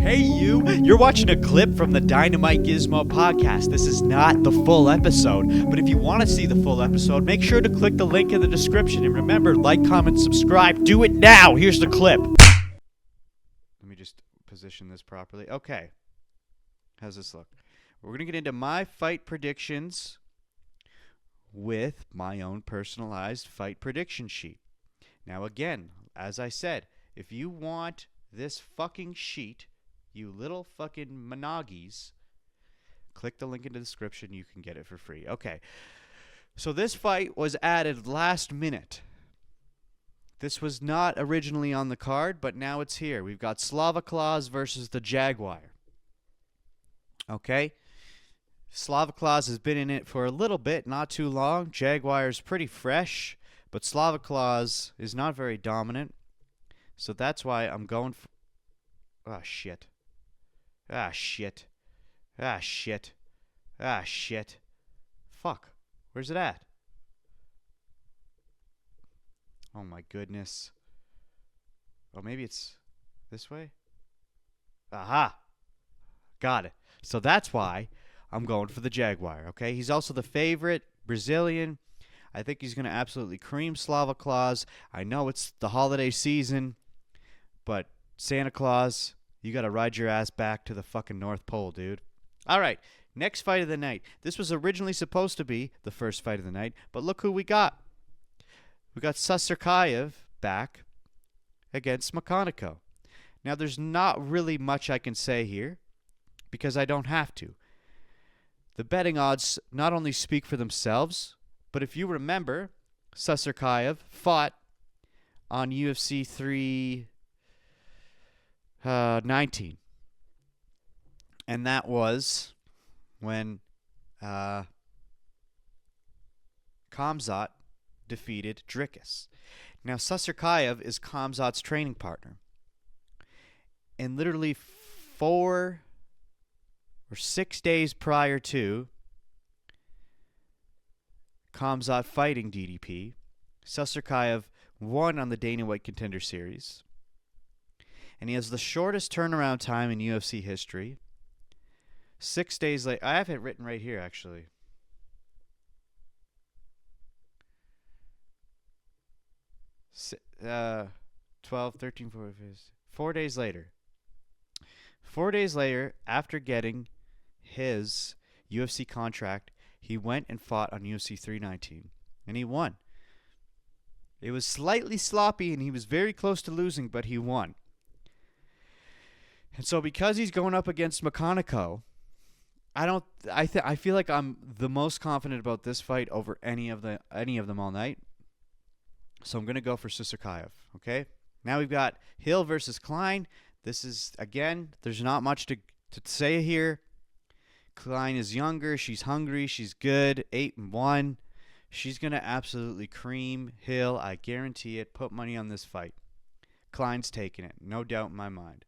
Hey you! You're watching a clip from the DynamiteGizmo podcast. This is not the full episode, but if you want to see the full episode, make sure to click the link in the description. And remember, like, comment, subscribe. Do it now! Here's the clip. Let me just position this properly. Okay. How's this look? We're going to get into my fight predictions with my own personalized fight prediction sheet. Now again, as I said, if you want this fucking sheet, you little fucking monoggies, click the link in the description. You can get it for free. Okay. So this fight was added last minute. This was not originally on the card, but now it's here. We've got Slava Claus versus the Jaguar. Okay. Slava Claus has been in it for a little bit, not too long. Jaguar is pretty fresh, but Slava Claus is not very dominant. So that's why I'm going for... Ah, shit. Ah, shit. Ah, shit. Ah, shit. Fuck. Where's it at? Oh, my goodness. Oh, maybe it's this way? Aha. Got it. So that's why I'm going for the Jaguar, okay? He's also the favorite, Brazilian. I think he's going to absolutely cream Slava Claus. I know it's the holiday season, but Santa Claus, you got to ride your ass back to the fucking North Pole, dude. All right, next fight of the night. This was originally supposed to be the first fight of the night, but look who we got. We got Sabatini back against Makhachev. Now, there's not really much I can say here because I don't have to. The betting odds not only speak for themselves, but if you remember, Sabatini fought on UFC 319. And that was when Khamzat defeated Dricus. Now, Sabatini is Khamzat's training partner. And literally 4 or 6 days prior to Khamzat fighting DDP, Sabatini won on the Dana White Contender Series. And he has the shortest turnaround time in UFC history. 6 days later, I have it written right here, actually. 12, 13, 14, 4 days later. 4 days later, after getting his UFC contract, he went and fought on UFC 319, and he won. It was slightly sloppy, and he was very close to losing, but he won. And so, because he's going up against Makhachev, I feel like I'm the most confident about this fight over any of them all night. So I'm going to go for Sabatini. Okay. Now we've got Hill versus Klein. This is, again, there's not much to say here. Klein is younger. She's hungry. She's good. 8-1. She's going to absolutely cream Hill. I guarantee it. Put money on this fight. Klein's taking it. No doubt in my mind.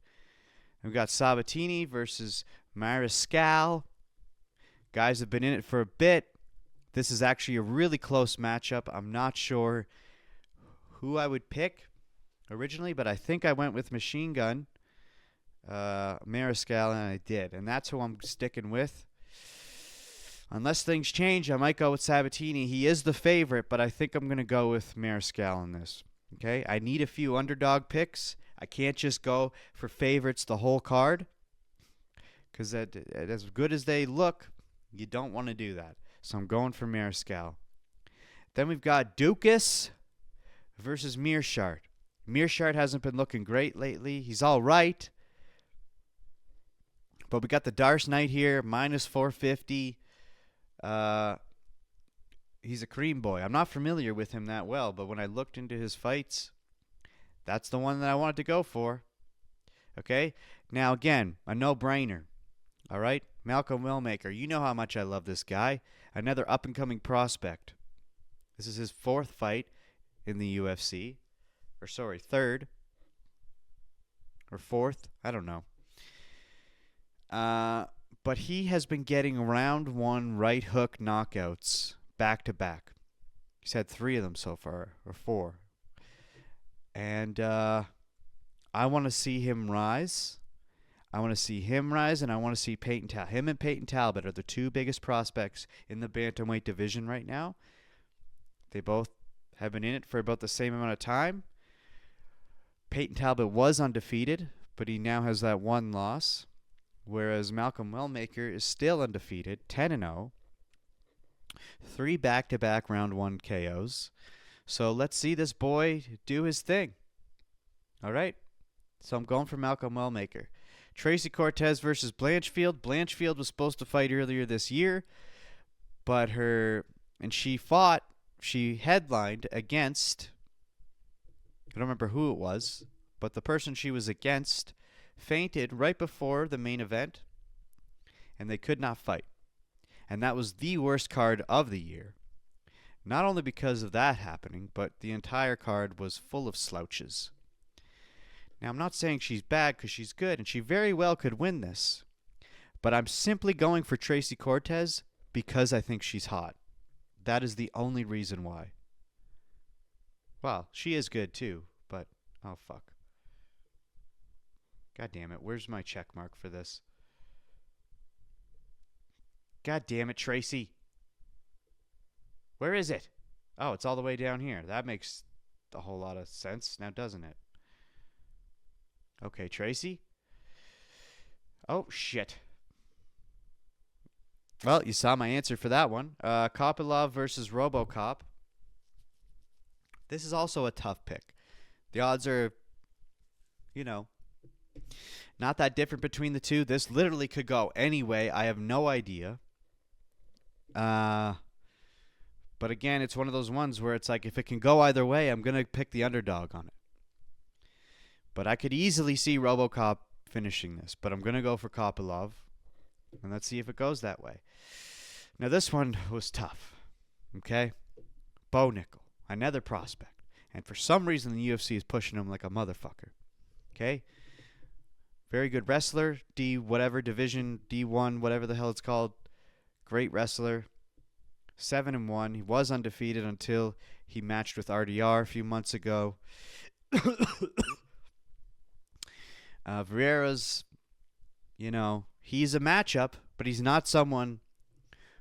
We've got Sabatini versus Mariscal. Guys have been in it for a bit. This is actually a really close matchup. I'm not sure who I would pick originally, but I think I went with Machine Gun Mariscal, and I did. And that's who I'm sticking with. Unless things change, I might go with Sabatini. He is the favorite, but I think I'm going to go with Mariscal in this. Okay? I need a few underdog picks. I can't just go for favorites the whole card. Because as good as they look, you don't want to do that. So I'm going for Mariscal. Then we've got Dukas versus Mearshart. Mearshart hasn't been looking great lately. He's all right. But we got the Darce Knight here, minus 450. He's a cream boy. I'm not familiar with him that well, but when I looked into his fights, that's the one that I wanted to go for. Okay? Now, again, a no-brainer. All right? Malcolm Wellmaker. You know how much I love this guy. Another up-and-coming prospect. This is his 4th fight in the UFC. Or, sorry, 3rd. Or 4th. I don't know. But he has been getting round 1 right hook knockouts back-to-back. He's had 3 of them so far. Or 4. And I want to see him rise. I want to see him rise, and I want to see Peyton Talbot. Him and Peyton Talbot are the two biggest prospects in the bantamweight division right now. They both have been in it for about the same amount of time. Peyton Talbot was undefeated, but he now has that one loss, whereas Malcolm Wellmaker is still undefeated, 10-0, 3 back-to-back round 1 KOs. So let's see this boy do his thing. All right? So I'm going for Malcolm Wellmaker. Tracy Cortez versus Blanchfield. Blanchfield was supposed to fight earlier this year, but she headlined against, I don't remember who it was, but the person she was against fainted right before the main event, and they could not fight. And that was the worst card of the year. Not only because of that happening, but the entire card was full of slouches. Now, I'm not saying she's bad because she's good, and she very well could win this. But I'm simply going for Tracy Cortez because I think she's hot. That is the only reason why. Well, she is good too, but oh fuck. God damn it, where's my check mark for this? God damn it, Tracy. Where is it? Oh, it's all the way down here. That makes a whole lot of sense now, doesn't it? Okay, Tracy. Oh, shit. Well, you saw my answer for that one. Kopylov versus RoboCop. This is also a tough pick. The odds are, not that different between the two. This literally could go any way. I have no idea. But again, it's one of those ones where it's like, if it can go either way, I'm going to pick the underdog on it. But I could easily see RoboCop finishing this. But I'm going to go for Kopylov. And let's see if it goes that way. Now, this one was tough. Okay? Bo Nickal, another prospect. And for some reason, the UFC is pushing him like a motherfucker. Okay? Very good wrestler. Whatever division, D1, whatever the hell it's called. Great wrestler. 7-1. He was undefeated until he matched with RDR a few months ago. Vieira's, he's a matchup, but he's not someone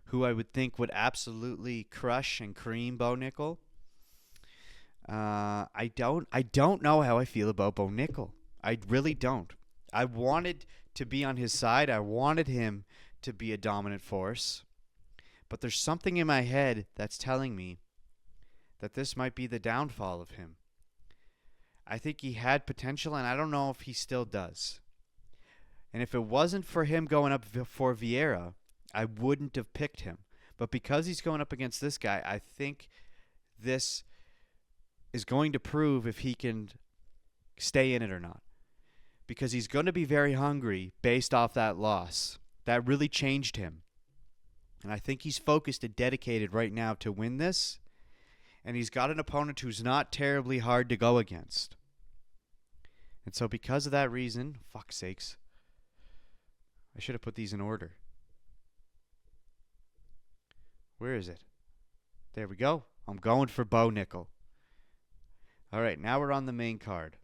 who I would think would absolutely crush and cream Bo Nickal. I don't know how I feel about Bo Nickal. I really don't. I wanted to be on his side. I wanted him to be a dominant force. But there's something in my head that's telling me that this might be the downfall of him. I think he had potential, and I don't know if he still does. And if it wasn't for him going up for Vieira, I wouldn't have picked him. But because he's going up against this guy, I think this is going to prove if he can stay in it or not. Because he's going to be very hungry based off that loss. That really changed him. And I think he's focused and dedicated right now to win this. And he's got an opponent who's not terribly hard to go against. And so because of that reason, fuck's sakes, I should have put these in order. Where is it? There we go. I'm going for Bo Nickal. All right, now we're on the main card.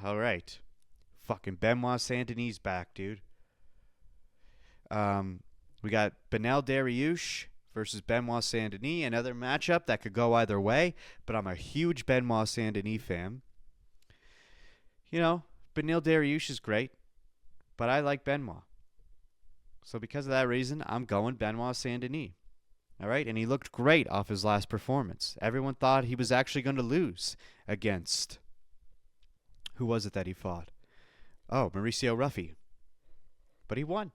All right. Fucking Benoit Saint-Denis back, dude. We got Beneil Dariush versus Benoit Saint-Denis. Another matchup that could go either way, but I'm a huge Benoit Saint-Denis fan. Beneil Dariush is great, but I like Benoit. So because of that reason, I'm going Benoit Saint-Denis. All right, and he looked great off his last performance. Everyone thought he was actually going to lose against, who was it that he fought? Oh, Mauricio Ruffy. But he won.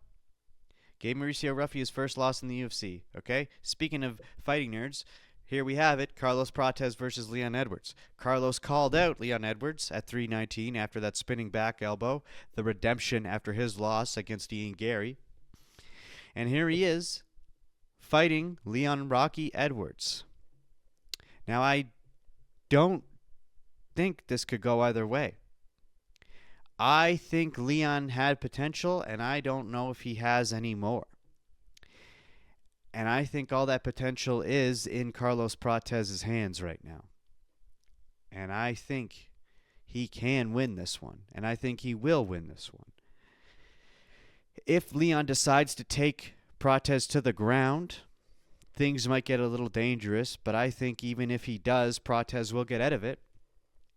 Gave Mauricio Ruffy his first loss in the UFC. Okay? Speaking of fighting nerds, here we have it. Carlos Proteses versus Leon Edwards. Carlos called out Leon Edwards at 319 after that spinning back elbow. The redemption after his loss against Ian Gary. And here he is, fighting Leon Rocky Edwards. Now, I don't think this could go either way. I think Leon had potential, and I don't know if he has any more. And I think all that potential is in Carlos Proteses' hands right now. And I think he can win this one, and I think he will win this one. If Leon decides to take Proteses to the ground, things might get a little dangerous, but I think even if he does, Proteses will get out of it,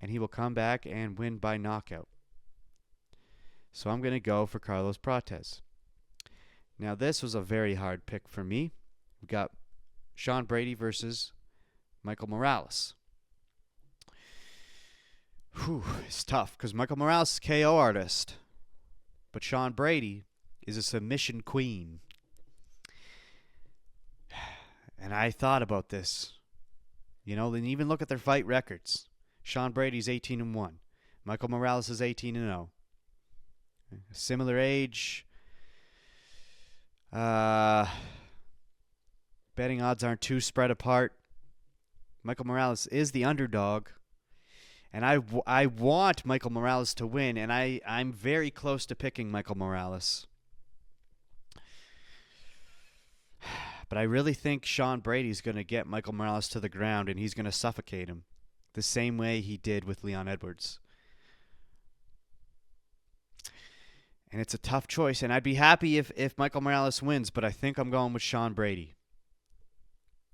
and he will come back and win by knockout. So I'm going to go for Carlos Proteses. Now, this was a very hard pick for me. We got Sean Brady versus Michael Morales. Whew, it's tough because Michael Morales is a KO artist, but Sean Brady is a submission queen. And I thought about this. You know, then even look at their fight records. Sean Brady's 18-1. Michael Morales is 18-0. Similar age. Betting odds aren't too spread apart. Michael Morales is the underdog. And I want Michael Morales to win, and I'm very close to picking Michael Morales. But I really think Sean Brady's going to get Michael Morales to the ground, and he's going to suffocate him the same way he did with Leon Edwards. And it's a tough choice, and I'd be happy if Michael Morales wins, but I think I'm going with Sean Brady.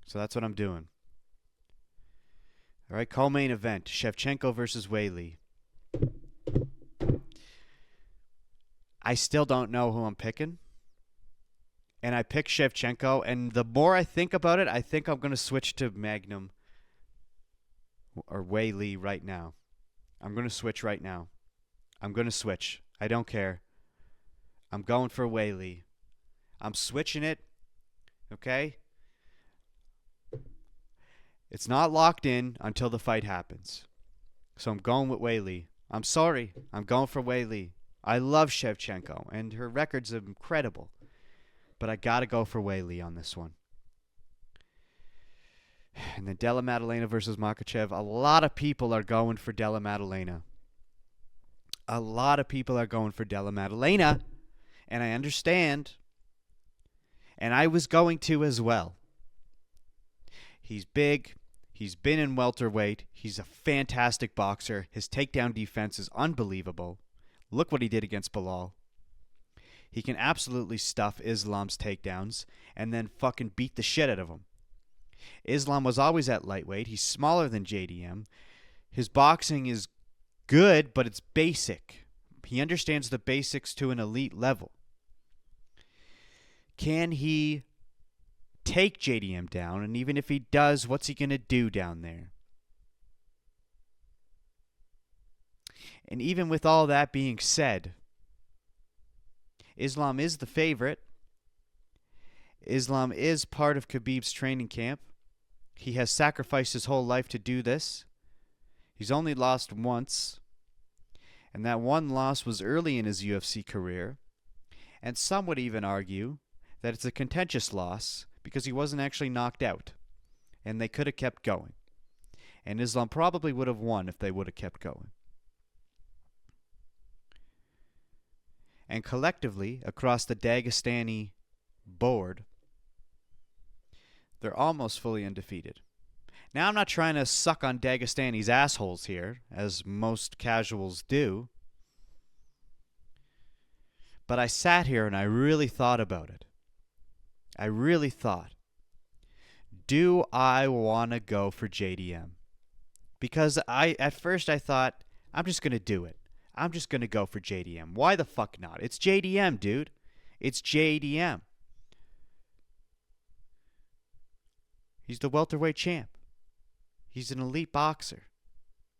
So that's what I'm doing. All right, co-main event, Shevchenko versus Weili. I still don't know who I'm picking. And I picked Shevchenko, and the more I think about it, I think I'm going to switch to Magnum or Weili right now. I'm going to switch right now. I'm going to switch. I don't care. I'm going for Weili. I'm switching it. Okay? It's not locked in until the fight happens. So I'm going with Weili. I'm sorry. I'm going for Weili. I love Shevchenko, and her record's incredible. But I got to go for Weili on this one. And then Della Maddalena versus Makhachev. A lot of people are going for Della Maddalena. A lot of people are going for Della Maddalena. And I understand. And I was going to as well. He's big. He's been in welterweight. He's a fantastic boxer. His takedown defense is unbelievable. Look what he did against Bilal. He can absolutely stuff Islam's takedowns and then fucking beat the shit out of him. Islam was always at lightweight. He's smaller than JDM. His boxing is good, but it's basic. He understands the basics to an elite level. Can he take JDM down? And even if he does, what's he going to do down there? And even with all that being said, Islam is the favorite. Islam is part of Khabib's training camp. He has sacrificed his whole life to do this. He's only lost once. And that one loss was early in his UFC career. And some would even argue that it's a contentious loss because he wasn't actually knocked out. And they could have kept going. And Islam probably would have won if they would have kept going. And collectively, across the Dagestani board, they're almost fully undefeated. Now, I'm not trying to suck on Dagestani's assholes here, as most casuals do. But I sat here and I really thought about it. I really thought, do I want to go for JDM? Because at first I thought, I'm just going to do it. I'm just going to go for JDM. Why the fuck not? It's JDM, dude. It's JDM. He's the welterweight champ. He's an elite boxer.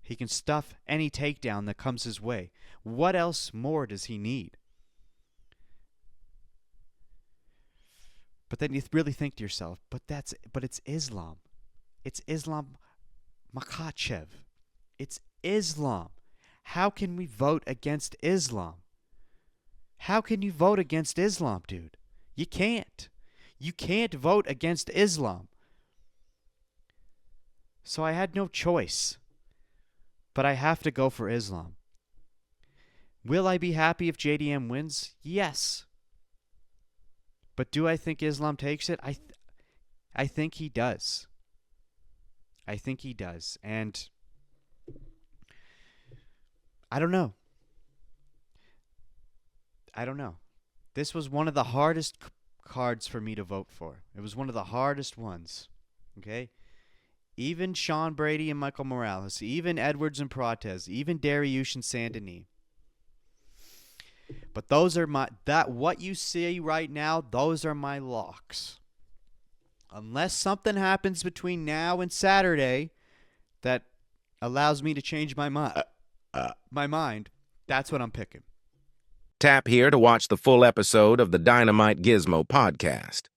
He can stuff any takedown that comes his way. What else more does he need? But then you really think to yourself, but it's Islam. It's Islam Makhachev. It's Islam. How can we vote against Islam? How can you vote against Islam, dude? You can't. You can't vote against Islam. So I had no choice. But I have to go for Islam. Will I be happy if JDM wins? Yes. But do I think Islam takes it? I think he does. I think he does. And I don't know. This was one of the hardest cards for me to vote for. It was one of the hardest ones. Okay? Even Sean Brady and Michael Morales, even Edwards and Proteses, even Dariush and Saint-Denis. But those are what you see right now, those are my locks. Unless something happens between now and Saturday that allows me to change my mind, that's what I'm picking. Tap here to watch the full episode of the Dynamite Gizmo podcast.